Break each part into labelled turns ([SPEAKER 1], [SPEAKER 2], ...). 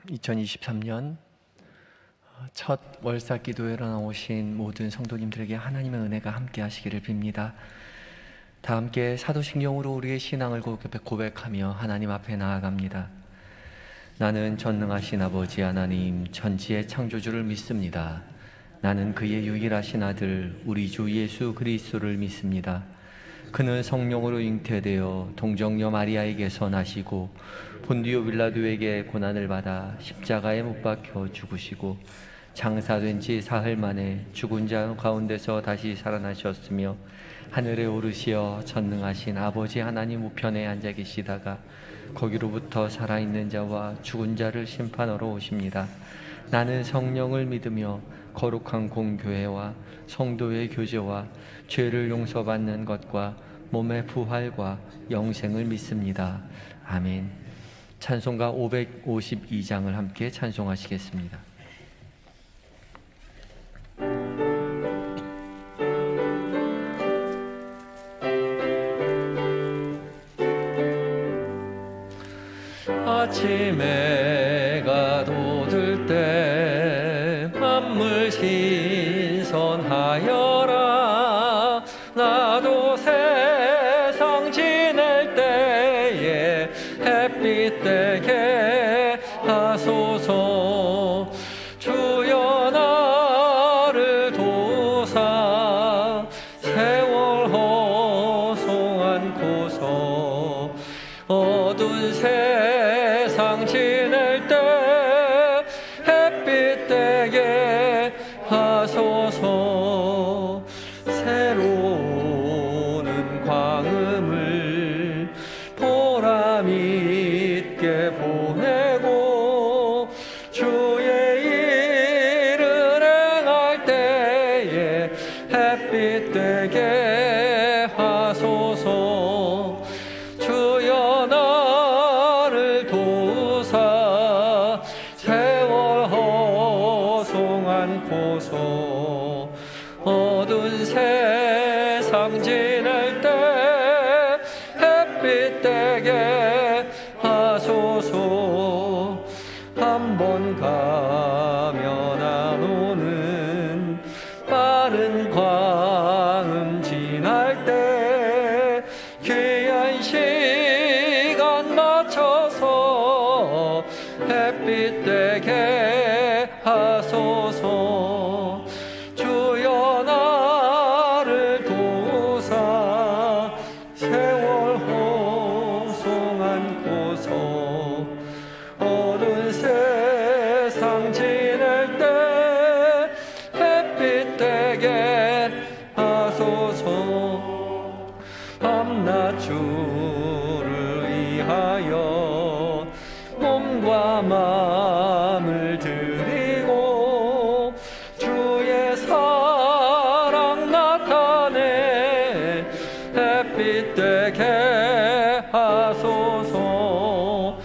[SPEAKER 1] 2023년 첫 월사 기도회로 나오신 모든 성도님들에게 하나님의 은혜가 함께 하시기를 빕니다. 다 함께 사도신경으로 우리의 신앙을 고백하며 하나님 앞에 나아갑니다. 나는 전능하신 아버지 하나님 천지의 창조주를 믿습니다. 나는 그의 유일하신 아들 우리 주 예수 그리스도를 믿습니다. 그는 성령으로 잉태되어 동정녀 마리아에게서 나시고 본디오 빌라도에게 고난을 받아 십자가에 못 박혀 죽으시고 장사된 지 사흘 만에 죽은 자 가운데서 다시 살아나셨으며 하늘에 오르시어 전능하신 아버지 하나님 우편에 앉아 계시다가 거기로부터 살아있는 자와 죽은 자를 심판하러 오십니다. 나는 성령을 믿으며 거룩한 공교회와 성도의 교제와 죄를 용서받는 것과 몸의 부활과 영생을 믿습니다. 아멘. 찬송가 552장을 함께 찬송하시겠습니다. 아침에 해가 돋을 때 만물 신선하여라. 나도 세상 지낼 때에 햇빛 되게 하소서. 주여 나를 도우사 세월 허송 않고서 어두운 세상 지낼 때 햇빛 되게 하소서. 새로운 광음을 보람 있게 보내고 주의 일을 행할 때에 햇빛 되게 하소서. 주여 나를 도우사 세월 허송 않고서 어두운 세상 지낼 때 햇빛 되게 하소서. 한 번 가면 안 오는 빠른 광음 지날 때 귀한 시간 맞춰서 햇빛 되게 하소서. 주여 나를 도우사 세월 허송 않고서 어두운 세상 지낼 때 햇빛 되게 하소서. 밤낮 주를 위하여 몸과 마음을 드리고 주의 사랑 나타내 햇빛 되게 하소서.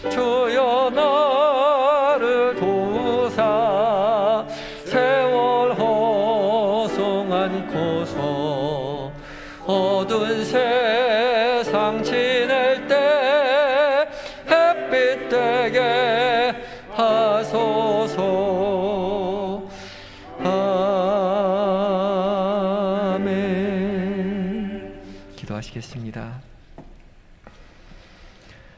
[SPEAKER 1] 주여 나를 도우사 세월 허송 않고서 어두운 세상 지낼 때 햇빛 되게 하소서. 아멘. 기도하시겠습니다.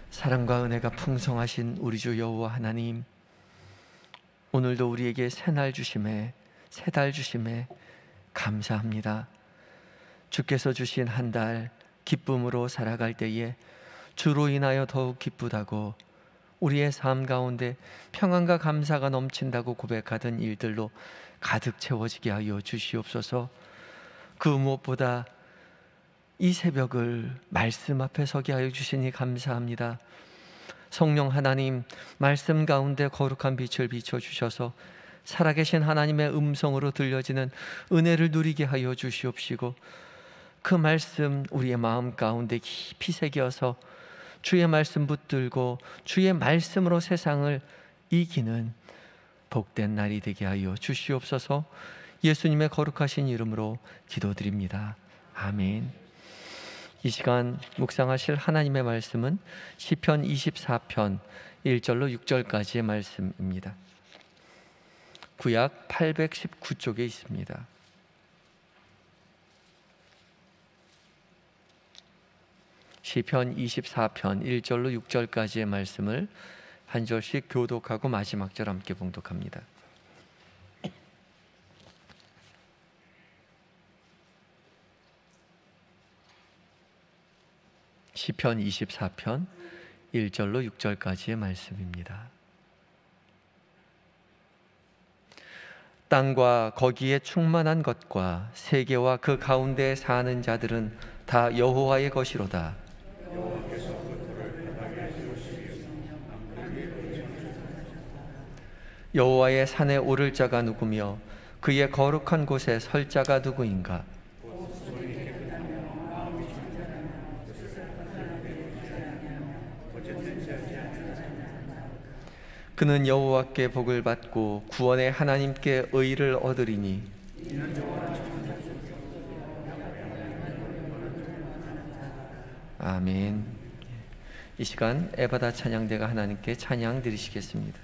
[SPEAKER 1] 사랑과 은혜가 풍성하신 우리 주 여호와 하나님, 오늘도 우리에게 새날 주심에 새 달 주심에 감사합니다. 주께서 주신 한 달 기쁨으로 살아갈 때에 주로 인하여 더욱 기쁘다고 우리의 삶 가운데 평안과 감사가 넘친다고 고백하던 일들로 가득 채워지게 하여 주시옵소서. 그 무엇보다 이 새벽을 말씀 앞에 서게 하여 주시니 감사합니다. 성령 하나님, 말씀 가운데 거룩한 빛을 비춰주셔서 살아계신 하나님의 음성으로 들려지는 은혜를 누리게 하여 주시옵시고 그 말씀 우리의 마음 가운데 깊이 새겨서 주의 말씀 붙들고 주의 말씀으로 세상을 이기는 복된 날이 되게 하여 주시옵소서. 예수님의 거룩하신 이름으로 기도드립니다. 아멘. 이 시간 묵상하실 하나님의 말씀은 시편 24편 1절로 6절까지의 말씀입니다. 구약 819쪽에 있습니다. 시편 24편 1절로 6절까지의 말씀을 한 절씩 교독하고 마지막 절 함께 봉독합니다. 시편 24편 1절로 6절까지의 말씀입니다. 땅과 거기에 충만한 것과 세계와 그 가운데 사는 자들은 다 여호와의 것이로다. 여호와의 산에 오를 자가 누구며 그의 거룩한 곳에 설 자가 누구인가? 그는 여호와께 복을 받고 구원의 하나님께 의를 얻으리니 아멘. 이 시간 에바다 찬양대가 하나님께 찬양 드리시겠습니다.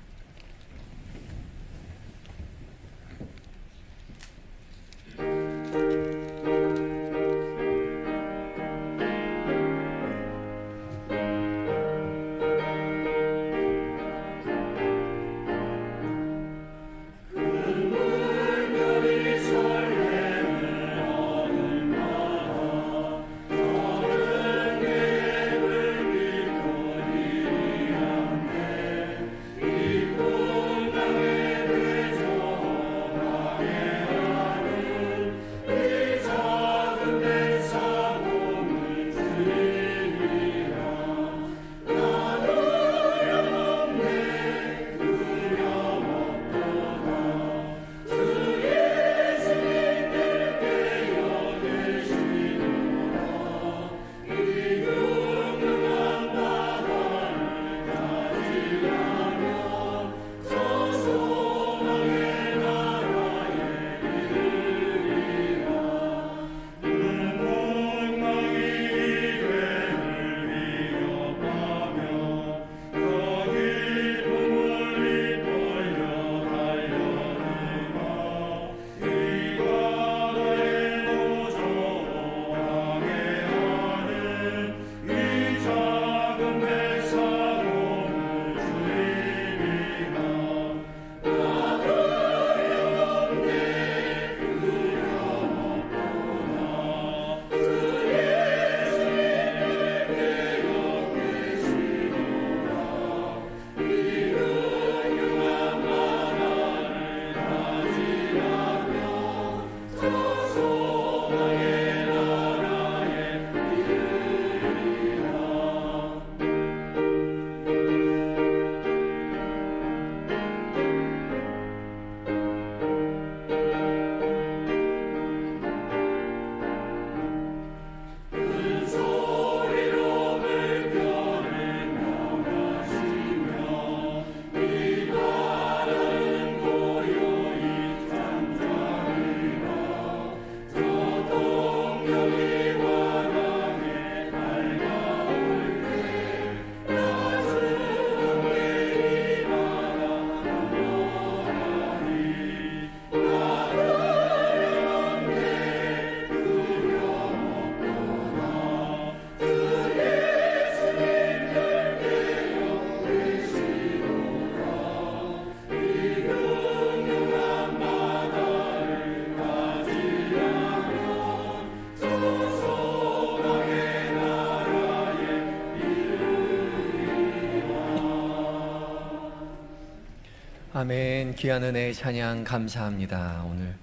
[SPEAKER 1] 아멘. 귀한 은혜의 찬양 감사합니다. 오늘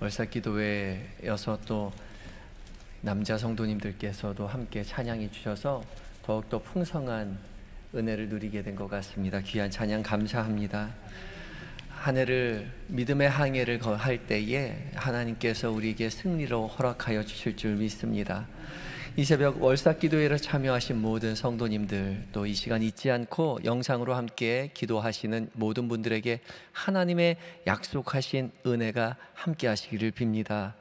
[SPEAKER 1] 월삭기도회여서 또 남자 성도님들께서도 함께 찬양해 주셔서 더욱더 풍성한 은혜를 누리게 된 것 같습니다. 귀한 찬양 감사합니다. 한 해를 믿음의 항해를 할 때에 하나님께서 우리에게 승리로 허락하여 주실 줄 믿습니다. 이 새벽 월삭기도회에 참여하신 모든 성도님들, 또 이 시간 잊지 않고 영상으로 함께 기도하시는 모든 분들에게 하나님의 약속하신 은혜가 함께 하시기를 빕니다.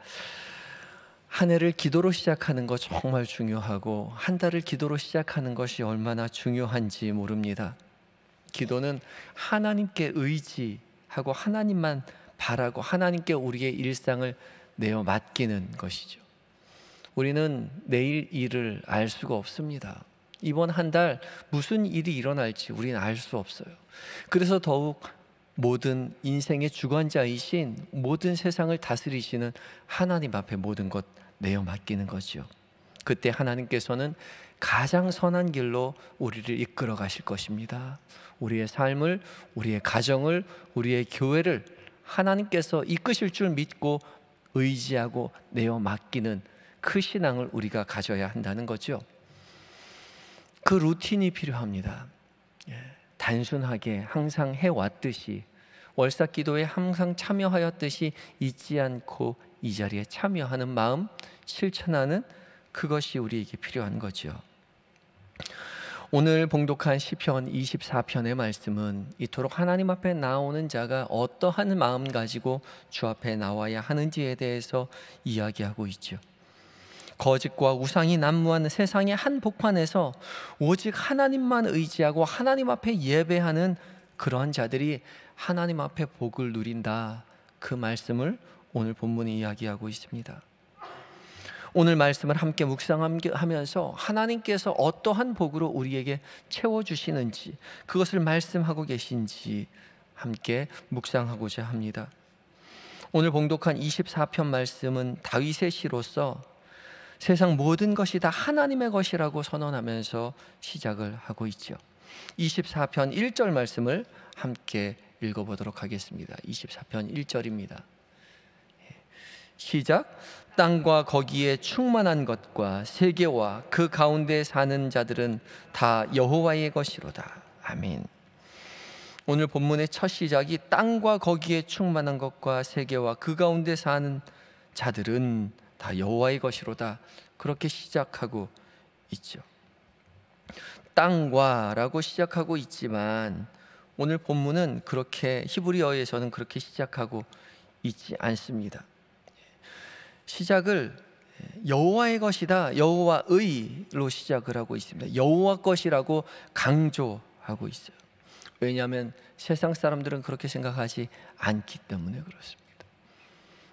[SPEAKER 1] 한 해를 기도로 시작하는 거 정말 중요하고 한 달을 기도로 시작하는 것이 얼마나 중요한지 모릅니다. 기도는 하나님께 의지하고 하나님만 바라고 하나님께 우리의 일상을 내어 맡기는 것이죠. 우리는 내일 일을 알 수가 없습니다. 이번 한 달 무슨 일이 일어날지 우리는 알 수 없어요. 그래서 더욱 모든 인생의 주관자이신 모든 세상을 다스리시는 하나님 앞에 모든 것 내어 맡기는 거죠. 그때 하나님께서는 가장 선한 길로 우리를 이끌어 가실 것입니다. 우리의 삶을, 우리의 가정을, 우리의 교회를 하나님께서 이끄실 줄 믿고 의지하고 내어 맡기는 그 신앙을 우리가 가져야 한다는 거죠. 그 루틴이 필요합니다. 단순하게 항상 해왔듯이 월삭 기도에 항상 참여하였듯이 잊지 않고 이 자리에 참여하는 마음, 실천하는 그것이 우리에게 필요한 거죠. 오늘 봉독한 시편 24편의 말씀은 이토록 하나님 앞에 나오는 자가 어떠한 마음 가지고 주 앞에 나와야 하는지에 대해서 이야기하고 있죠. 거짓과 우상이 난무하는 세상의 한복판에서 오직 하나님만 의지하고 하나님 앞에 예배하는 그러한 자들이 하나님 앞에 복을 누린다. 그 말씀을 오늘 본문이 이야기하고 있습니다. 오늘 말씀을 함께 묵상하면서 하나님께서 어떠한 복으로 우리에게 채워주시는지 그것을 말씀하고 계신지 함께 묵상하고자 합니다. 오늘 봉독한 24편 말씀은 다윗의 시로서 세상 모든 것이 다 하나님의 것이라고 선언하면서 시작을 하고 있죠. 24편 1절 말씀을 함께 읽어보도록 하겠습니다. 24편 1절입니다. 시작. 땅과 거기에 충만한 것과 세계와 그 가운데 사는 자들은 다 여호와의 것이로다. 아멘. 오늘 본문의 첫 시작이 땅과 거기에 충만한 것과 세계와 그 가운데 사는 자들은 다 여호와의 것이로다. 그렇게 시작하고 있죠. 땅과 라고 시작하고 있지만 오늘 본문은 그렇게 히브리어에서는 그렇게 시작하고 있지 않습니다. 시작을 여호와의 것이다, 여호와의로 시작을 하고 있습니다. 여호와 것이라고 강조하고 있어요. 왜냐하면 세상 사람들은 그렇게 생각하지 않기 때문에 그렇습니다.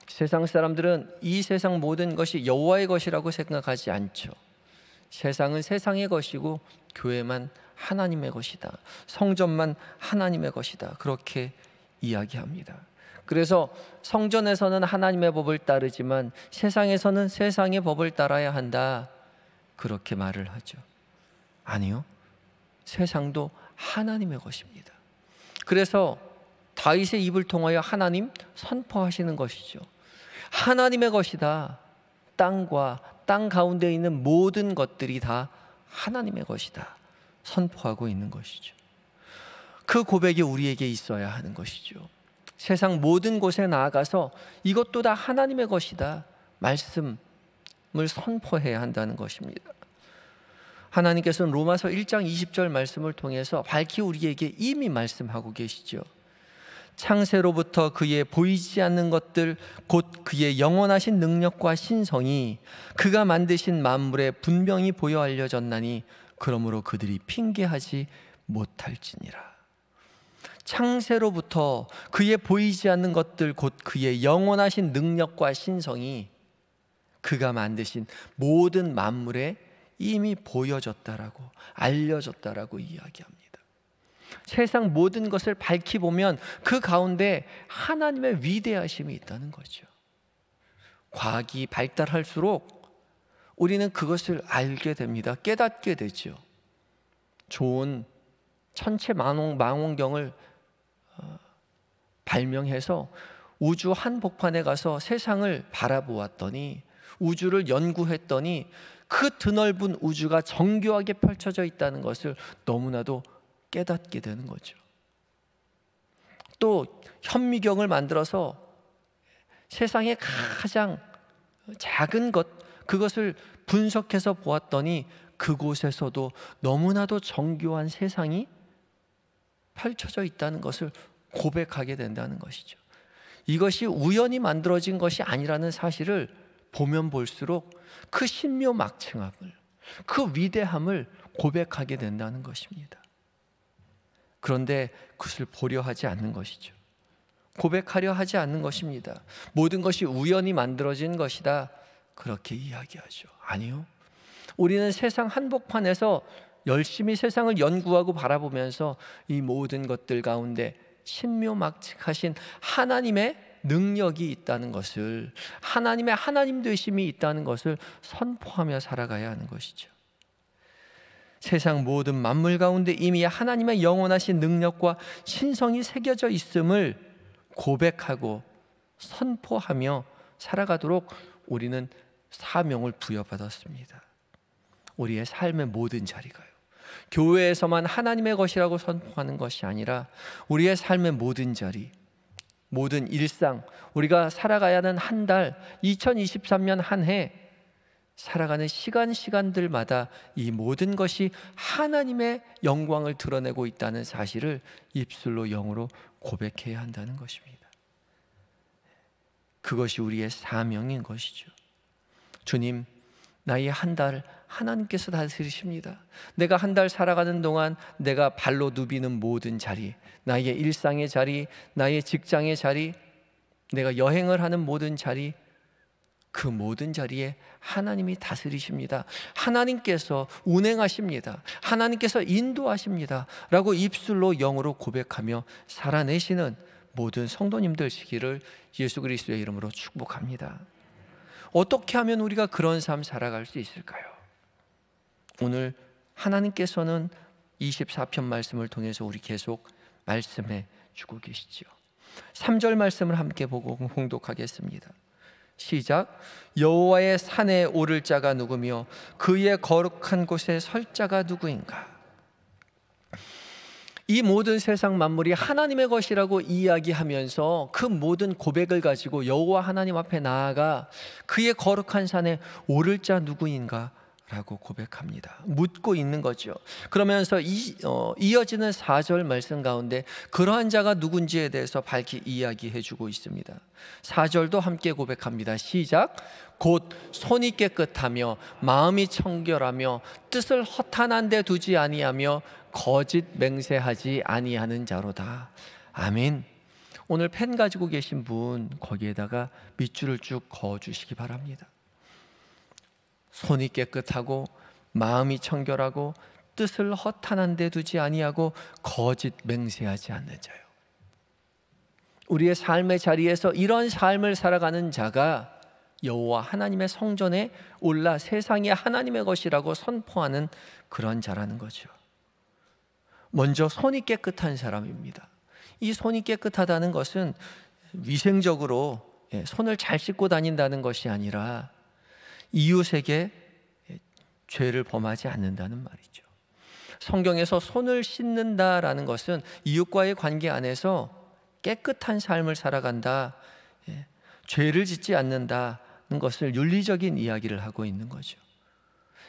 [SPEAKER 1] 세상 사람들은 이 세상 모든 것이 여호와의 것이라고 생각하지 않죠. 세상은 세상의 것이고 교회만 하나님의 것이다, 성전만 하나님의 것이다, 그렇게 이야기합니다. 그래서 성전에서는 하나님의 법을 따르지만 세상에서는 세상의 법을 따라야 한다, 그렇게 말을 하죠. 아니요, 세상도 하나님의 것입니다. 그래서 다윗의 입을 통하여 하나님 선포하시는 것이죠. 하나님의 것이다. 땅과 땅 가운데 있는 모든 것들이 다 하나님의 것이다 선포하고 있는 것이죠. 그 고백이 우리에게 있어야 하는 것이죠. 세상 모든 곳에 나아가서 이것도 다 하나님의 것이다 말씀을 선포해야 한다는 것입니다. 하나님께서는 로마서 1장 20절 말씀을 통해서 밝히 우리에게 이미 말씀하고 계시죠. 창세로부터 그의 보이지 않는 것들 곧 그의 영원하신 능력과 신성이 그가 만드신 만물에 분명히 보여 알려졌나니 그러므로 그들이 핑계하지 못할지니라. 창세로부터 그의 보이지 않는 것들 곧 그의 영원하신 능력과 신성이 그가 만드신 모든 만물에 이미 보여졌다라고, 알려졌다라고 이야기합니다. 세상 모든 것을 밝히 보면 그 가운데 하나님의 위대하심이 있다는 거죠. 과학이 발달할수록 우리는 그것을 알게 됩니다. 깨닫게 되죠. 좋은 천체 망원경을 발명해서 우주 한복판에 가서 세상을 바라보았더니, 우주를 연구했더니 그 드넓은 우주가 정교하게 펼쳐져 있다는 것을 너무나도 깨닫게 되는 거죠. 또 현미경을 만들어서 세상의 가장 작은 것, 그것을 분석해서 보았더니 그곳에서도 너무나도 정교한 세상이 펼쳐져 있다는 것을 고백하게 된다는 것이죠. 이것이 우연히 만들어진 것이 아니라는 사실을 보면 볼수록 그 신묘막측함을, 그 위대함을 고백하게 된다는 것입니다. 그런데 그것을 보려 하지 않는 것이죠. 고백하려 하지 않는 것입니다. 모든 것이 우연히 만들어진 것이다, 그렇게 이야기하죠. 아니요, 우리는 세상 한복판에서 열심히 세상을 연구하고 바라보면서 이 모든 것들 가운데 신묘막측하신 하나님의 능력이 있다는 것을, 하나님의 하나님 되심이 있다는 것을 선포하며 살아가야 하는 것이죠. 세상 모든 만물 가운데 이미 하나님의 영원하신 능력과 신성이 새겨져 있음을 고백하고 선포하며 살아가도록 우리는 사명을 부여받았습니다. 우리의 삶의 모든 자리가요, 교회에서만 하나님의 것이라고 선포하는 것이 아니라 우리의 삶의 모든 자리, 모든 일상, 우리가 살아가야 하는 한 달, 2023년 한 해 살아가는 시간들마다 이 모든 것이 하나님의 영광을 드러내고 있다는 사실을 입술로 영으로 고백해야 한다는 것입니다. 그것이 우리의 사명인 것이죠. 주님, 나의 한 달 하나님께서 다스리십니다. 내가 한 달 살아가는 동안 내가 발로 누비는 모든 자리, 나의 일상의 자리, 나의 직장의 자리, 내가 여행을 하는 모든 자리, 그 모든 자리에 하나님이 다스리십니다. 하나님께서 운행하십니다. 하나님께서 인도하십니다 라고 입술로 영으로 고백하며 살아내시는 모든 성도님들 되시기를 예수 그리스도의 이름으로 축복합니다. 어떻게 하면 우리가 그런 삶 살아갈 수 있을까요? 오늘 하나님께서는 24편 말씀을 통해서 우리 계속 말씀해 주고 계시죠. 3절 말씀을 함께 보고 봉독하겠습니다. 시작. 여호와의 산에 오를 자가 누구며 그의 거룩한 곳에 설 자가 누구인가? 이 모든 세상 만물이 하나님의 것이라고 이야기하면서 그 모든 고백을 가지고 여호와 하나님 앞에 나아가 그의 거룩한 산에 오를 자 누구인가? 라고 고백합니다. 묻고 있는 거죠. 그러면서 이어지는 4절 말씀 가운데 그러한 자가 누군지에 대해서 밝히 이야기해 주고 있습니다. 4절도 함께 고백합니다. 시작. 곧 손이 깨끗하며 마음이 청결하며 뜻을 허탄한 데 두지 아니하며 거짓 맹세하지 아니하는 자로다. 아멘. 오늘 펜 가지고 계신 분 거기에다가 밑줄을 쭉 그어주시기 바랍니다. 손이 깨끗하고 마음이 청결하고 뜻을 허탄한 데 두지 아니하고 거짓 맹세하지 않는 자요. 우리의 삶의 자리에서 이런 삶을 살아가는 자가 여호와 하나님의 성전에 올라 세상이 하나님의 것이라고 선포하는 그런 자라는 거죠. 먼저 손이 깨끗한 사람입니다. 이 손이 깨끗하다는 것은 위생적으로 손을 잘 씻고 다닌다는 것이 아니라 이웃에게 죄를 범하지 않는다는 말이죠. 성경에서 손을 씻는다라는 것은 이웃과의 관계 안에서 깨끗한 삶을 살아간다, 죄를 짓지 않는다는 것을 윤리적인 이야기를 하고 있는 거죠.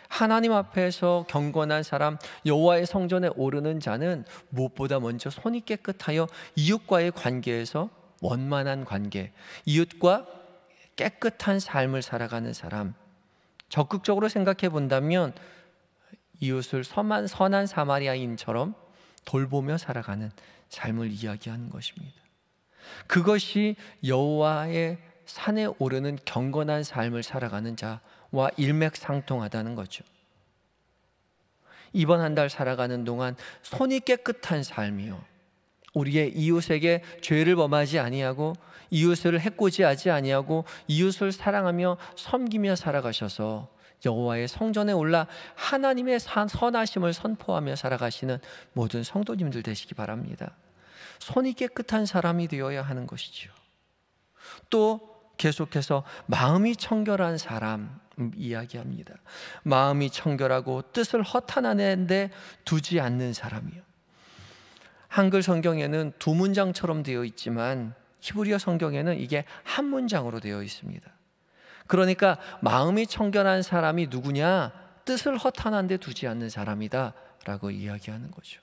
[SPEAKER 1] 하나님 앞에서 경건한 사람, 여호와의 성전에 오르는 자는 무엇보다 먼저 손이 깨끗하여 이웃과의 관계에서 원만한 관계, 이웃과 깨끗한 삶을 살아가는 사람, 적극적으로 생각해 본다면 이웃을 선한 사마리아인처럼 돌보며 살아가는 삶을 이야기하는 것입니다. 그것이 여호와의 산에 오르는 경건한 삶을 살아가는 자와 일맥상통하다는 거죠. 이번 한 달 살아가는 동안 손이 깨끗한 삶이요, 우리의 이웃에게 죄를 범하지 아니하고 이웃을 해코지하지 아니하고 이웃을 사랑하며 섬기며 살아가셔서 여호와의 성전에 올라 하나님의 선하심을 선포하며 살아가시는 모든 성도님들 되시기 바랍니다. 손이 깨끗한 사람이 되어야 하는 것이죠. 또 계속해서 마음이 청결한 사람 이야기합니다. 마음이 청결하고 뜻을 허탄한 데 두지 않는 사람이요. 한글 성경에는 두 문장처럼 되어 있지만 히브리어 성경에는 이게 한 문장으로 되어 있습니다. 그러니까 마음이 청결한 사람이 누구냐? 뜻을 허탄한 데 두지 않는 사람이다 라고 이야기하는 거죠.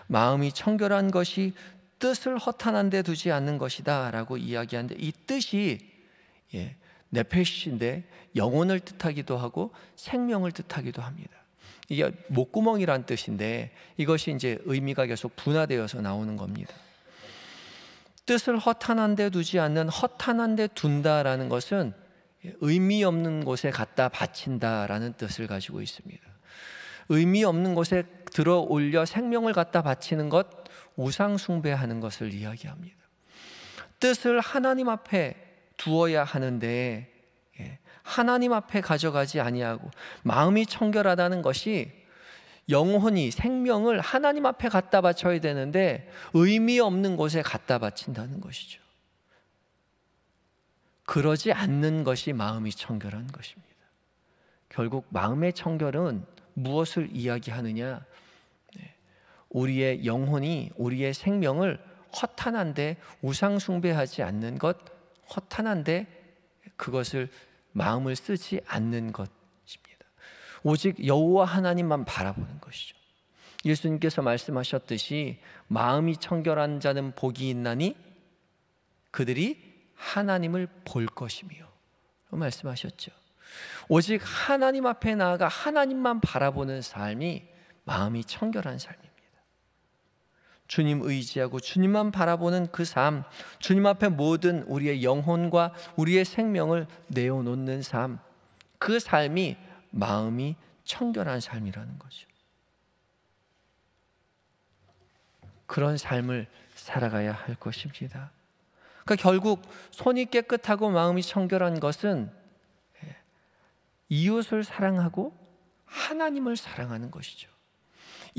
[SPEAKER 1] 마음이 청결한 것이 뜻을 허탄한 데 두지 않는 것이다 라고 이야기하는데, 이 뜻이 네페시인데 영혼을 뜻하기도 하고 생명을 뜻하기도 합니다. 이게 목구멍이란 뜻인데 이것이 이제 의미가 계속 분화되어서 나오는 겁니다. 뜻을 허탄한 데 두지 않는, 허탄한 데 둔다라는 것은 의미 없는 곳에 갖다 바친다라는 뜻을 가지고 있습니다. 의미 없는 곳에 들어 올려 생명을 갖다 바치는 것, 우상 숭배하는 것을 이야기합니다. 뜻을 하나님 앞에 두어야 하는데 하나님 앞에 가져가지 아니하고, 마음이 청결하다는 것이 영혼이, 생명을 하나님 앞에 갖다 바쳐야 되는데 의미 없는 곳에 갖다 바친다는 것이죠. 그러지 않는 것이 마음이 청결한 것입니다. 결국 마음의 청결은 무엇을 이야기하느냐? 우리의 영혼이, 우리의 생명을 허탄한데 우상 숭배하지 않는 것, 허탄한데 그것을 마음을 쓰지 않는 것입니다. 오직 여호와 하나님만 바라보는 것이죠. 예수님께서 말씀하셨듯이 마음이 청결한 자는 복이 있나니 그들이 하나님을 볼 것이며 말씀하셨죠. 오직 하나님 앞에 나아가 하나님만 바라보는 삶이 마음이 청결한 삶입니다. 주님 의지하고 주님만 바라보는 그 삶, 주님 앞에 모든 우리의 영혼과 우리의 생명을 내어놓는 삶, 그 삶이 마음이 청결한 삶이라는 거죠. 그런 삶을 살아가야 할 것입니다. 그러니까 결국 손이 깨끗하고 마음이 청결한 것은 이웃을 사랑하고 하나님을 사랑하는 것이죠.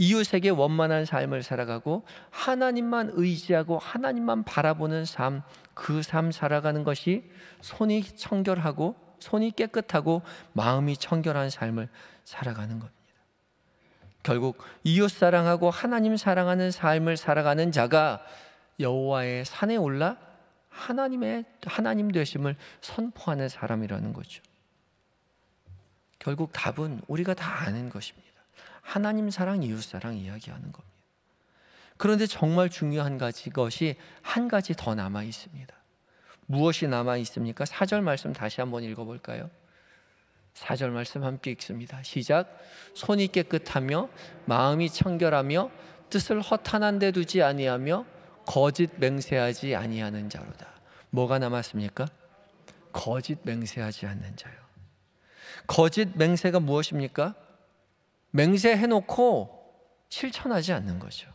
[SPEAKER 1] 이웃에게 원만한 삶을 살아가고 하나님만 의지하고 하나님만 바라보는 삶, 그 삶 살아가는 것이 손이 청결하고 손이 깨끗하고 마음이 청결한 삶을 살아가는 겁니다. 결국 이웃 사랑하고 하나님 사랑하는 삶을 살아가는 자가 여호와의 산에 올라 하나님 되심을 선포하는 사람이라는 거죠. 결국 답은 우리가 다 아는 것입니다. 하나님 사랑, 이웃 사랑 이야기하는 겁니다. 그런데 정말 중요한 것이 한 가지 더 남아 있습니다. 무엇이 남아 있습니까? 4절 말씀 다시 한번 읽어볼까요? 4절 말씀 함께 읽습니다. 시작. 손이 깨끗하며 마음이 청결하며 뜻을 허탄한 데 두지 아니하며 거짓 맹세하지 아니하는 자로다. 뭐가 남았습니까? 거짓 맹세하지 않는 자요. 거짓 맹세가 무엇입니까? 맹세해놓고 실천하지 않는 거죠.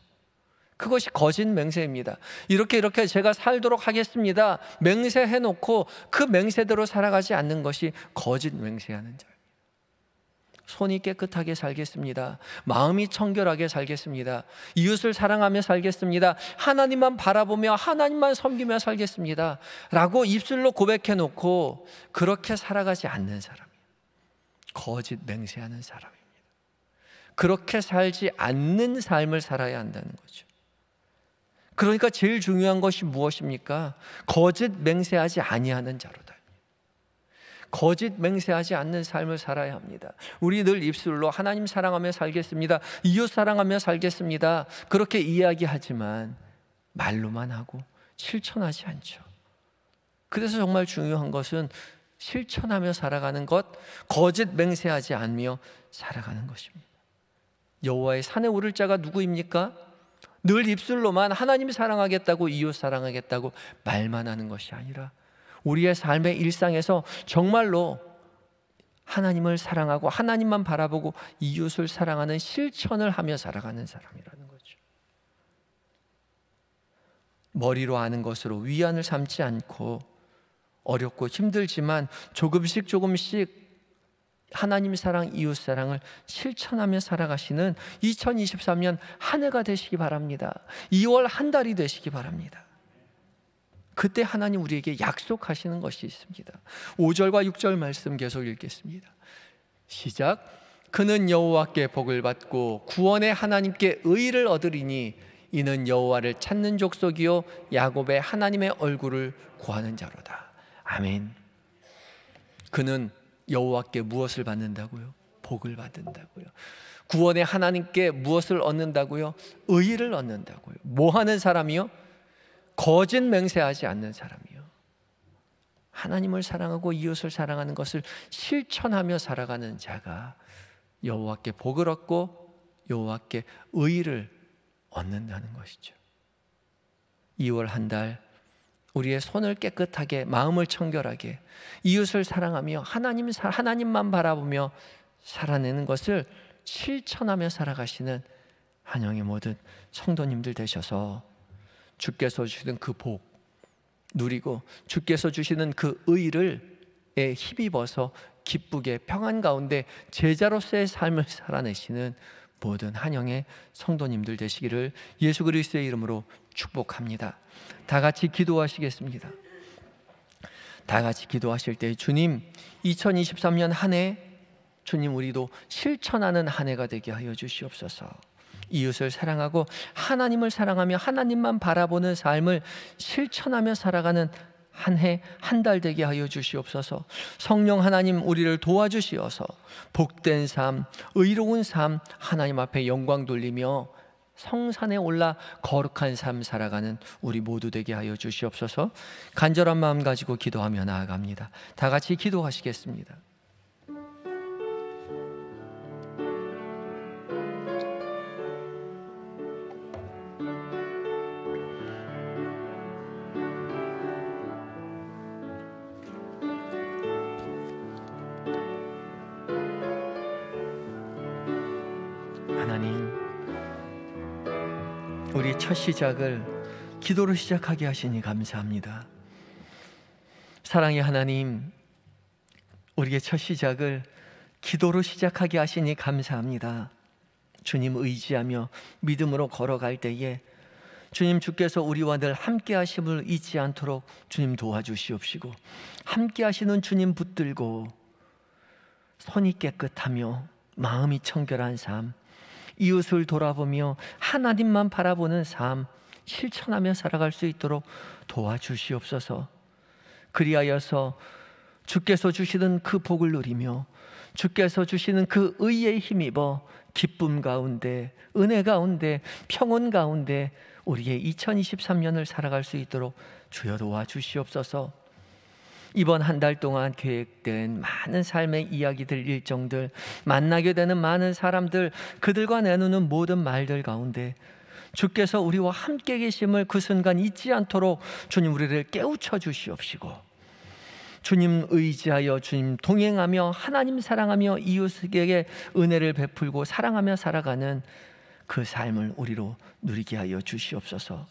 [SPEAKER 1] 그것이 거짓 맹세입니다. 이렇게 제가 살도록 하겠습니다. 맹세해놓고 그 맹세대로 살아가지 않는 것이 거짓 맹세하는 자입니다. 손이 깨끗하게 살겠습니다. 마음이 청결하게 살겠습니다. 이웃을 사랑하며 살겠습니다. 하나님만 바라보며 하나님만 섬기며 살겠습니다. 라고 입술로 고백해놓고 그렇게 살아가지 않는 사람이에요. 거짓 맹세하는 사람입니다. 그렇게 살지 않는 삶을 살아야 한다는 거죠. 그러니까 제일 중요한 것이 무엇입니까? 거짓 맹세하지 아니하는 자로다. 거짓 맹세하지 않는 삶을 살아야 합니다. 우리 늘 입술로 하나님 사랑하며 살겠습니다. 이웃 사랑하며 살겠습니다. 그렇게 이야기하지만 말로만 하고 실천하지 않죠. 그래서 정말 중요한 것은 실천하며 살아가는 것, 거짓 맹세하지 않으며 살아가는 것입니다. 여호와의 산에 오를 자가 누구입니까? 늘 입술로만 하나님 사랑하겠다고, 이웃 사랑하겠다고 말만 하는 것이 아니라 우리의 삶의 일상에서 정말로 하나님을 사랑하고 하나님만 바라보고 이웃을 사랑하는 실천을 하며 살아가는 사람이라는 거죠. 머리로 아는 것으로 위안을 삼지 않고 어렵고 힘들지만 조금씩 하나님 사랑, 이웃 사랑을 실천하며 살아가시는 2023년 한 해가 되시기 바랍니다. 2월 한 달이 되시기 바랍니다. 그때 하나님 우리에게 약속하시는 것이 있습니다. 5절과 6절 말씀 계속 읽겠습니다. 시작. 그는 여호와께 복을 받고 구원의 하나님께 의를 얻으리니 이는 여호와를 찾는 족속이요 야곱의 하나님의 얼굴을 구하는 자로다. 아멘. 그는 여호와께 무엇을 받는다고요? 복을 받는다고요. 구원의 하나님께 무엇을 얻는다고요? 의를 얻는다고요. 뭐 하는 사람이요? 거짓 맹세하지 않는 사람이요. 하나님을 사랑하고 이웃을 사랑하는 것을 실천하며 살아가는 자가 여호와께 복을 얻고 여호와께 의를 얻는다는 것이죠. 2월 한 달 우리의 손을 깨끗하게, 마음을 청결하게, 이웃을 사랑하며 하나님만 바라보며 살아내는 것을 실천하며 살아가시는 한영의 모든 성도님들 되셔서 주께서 주시는 그 복 누리고 주께서 주시는 그 의를 힘입어서 기쁘게 평안 가운데 제자로서의 삶을 살아내시는 모든 한영의 성도님들 되시기를 예수 그리스도의 이름으로 축복합니다. 다 같이 기도하시겠습니다. 다 같이 기도하실 때 주님, 2023년 한 해 주님 우리도 실천하는 한 해가 되게 하여 주시옵소서. 이웃을 사랑하고 하나님을 사랑하며 하나님만 바라보는 삶을 실천하며 살아가는 한 해, 한 달 되게 하여 주시옵소서. 성령 하나님 우리를 도와주시어서 복된 삶, 의로운 삶, 하나님 앞에 영광 돌리며 성산에 올라 거룩한 삶 살아가는 우리 모두 되게 하여 주시옵소서. 간절한 마음 가지고 기도하며 나아갑니다. 다 같이 기도하시겠습니다. 하나님, 우리 첫 시작을 기도로 시작하게 하시니 감사합니다. 사랑의 하나님, 우리의 첫 시작을 기도로 시작하게 하시니 감사합니다. 주님 의지하며 믿음으로 걸어갈 때에 주님 주께서 우리와 늘 함께 하심을 잊지 않도록 주님 도와주시옵시고, 함께 하시는 주님 붙들고 손이 깨끗하며 마음이 청결한 삶, 이웃을 돌아보며 하나님만 바라보는 삶 실천하며 살아갈 수 있도록 도와주시옵소서. 그리하여서 주께서 주시는 그 복을 누리며 주께서 주시는 그 의에 힘입어 기쁨 가운데, 은혜 가운데, 평온 가운데 우리의 2023년을 살아갈 수 있도록 주여 도와주시옵소서. 이번 한 달 동안 계획된 많은 삶의 이야기들, 일정들, 만나게 되는 많은 사람들, 그들과 나누는 모든 말들 가운데 주께서 우리와 함께 계심을 그 순간 잊지 않도록 주님 우리를 깨우쳐 주시옵시고, 주님 의지하여 주님 동행하며 하나님 사랑하며 이웃에게 은혜를 베풀고 사랑하며 살아가는 그 삶을 우리로 누리게 하여 주시옵소서.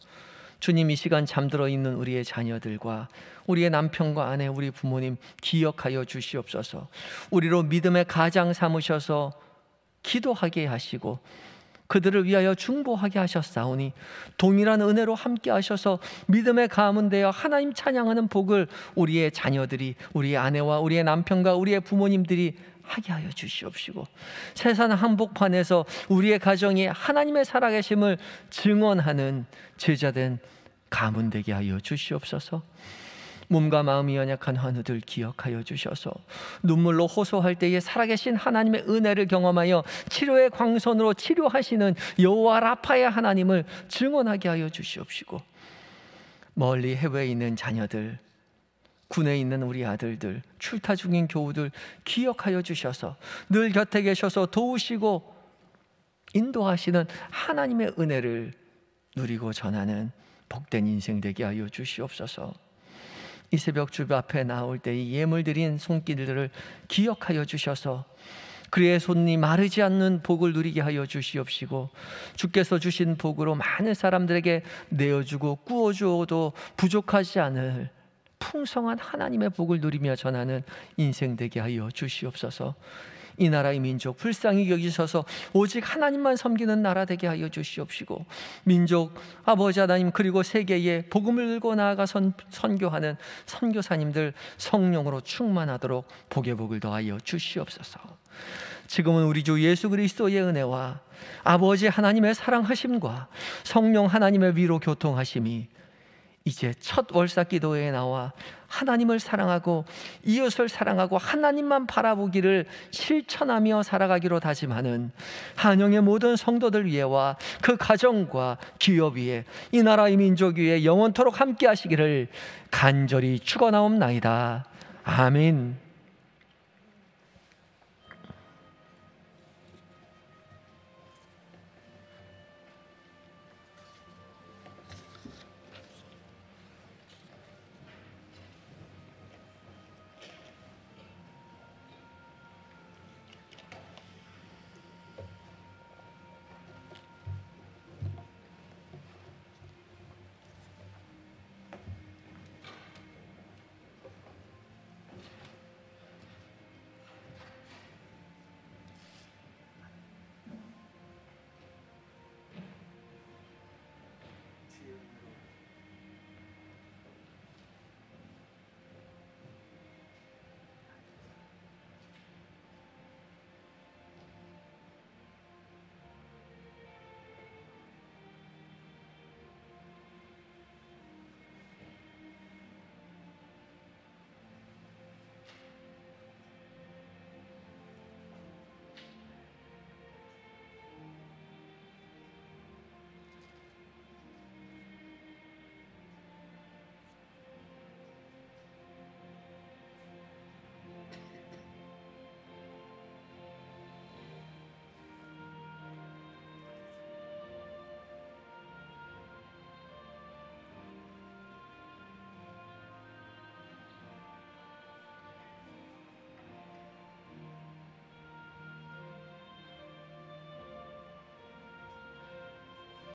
[SPEAKER 1] 주님, 이 시간 잠들어 있는 우리의 자녀들과 우리의 남편과 아내, 우리 부모님 기억하여 주시옵소서. 우리로 믿음의 가장 삼으셔서 기도하게 하시고 그들을 위하여 중보하게 하셨사오니 동일한 은혜로 함께 하셔서 믿음의 가문 되어 하나님 찬양하는 복을 우리의 자녀들이, 우리의 아내와 우리의 남편과 우리의 부모님들이 하게 하여 주시옵시고, 세상 한복판에서 우리의 가정이 하나님의 살아계심을 증언하는 제자된 가문 되게 하여 주시옵소서. 몸과 마음이 연약한 환우들 기억하여 주셔서 눈물로 호소할 때에 살아계신 하나님의 은혜를 경험하여 치료의 광선으로 치료하시는 여호와 라파의 하나님을 증언하게 하여 주시옵시고, 멀리 해외에 있는 자녀들, 군에 있는 우리 아들들, 출타 중인 교우들 기억하여 주셔서 늘 곁에 계셔서 도우시고 인도하시는 하나님의 은혜를 누리고 전하는 복된 인생 되게 하여 주시옵소서. 이 새벽 주님 앞에 나올 때 이 예물 드린 손길들을 기억하여 주셔서 그의 손이 마르지 않는 복을 누리게 하여 주시옵시고, 주께서 주신 복으로 많은 사람들에게 내어주고 꾸어주어도 부족하지 않을 풍성한 하나님의 복을 누리며 전하는 인생 되게 하여 주시옵소서. 이 나라의 민족 불쌍히 여기셔서 오직 하나님만 섬기는 나라 되게 하여 주시옵시고, 민족 아버지 하나님 그리고 세계에 복음을 들고 나아가 선교하는 선교사님들 성령으로 충만하도록 복의 복을 더하여 주시옵소서. 지금은 우리 주 예수 그리스도의 은혜와 아버지 하나님의 사랑하심과 성령 하나님의 위로 교통하심이 이제 첫 월사 기도회에 나와 하나님을 사랑하고 이웃을 사랑하고 하나님만 바라보기를 실천하며 살아가기로 다짐하는 한영의 모든 성도들 위에와 그 가정과 기업 위에 이 나라 이 민족 위에 영원토록 함께 하시기를 간절히 축원하옵나이다. 아멘.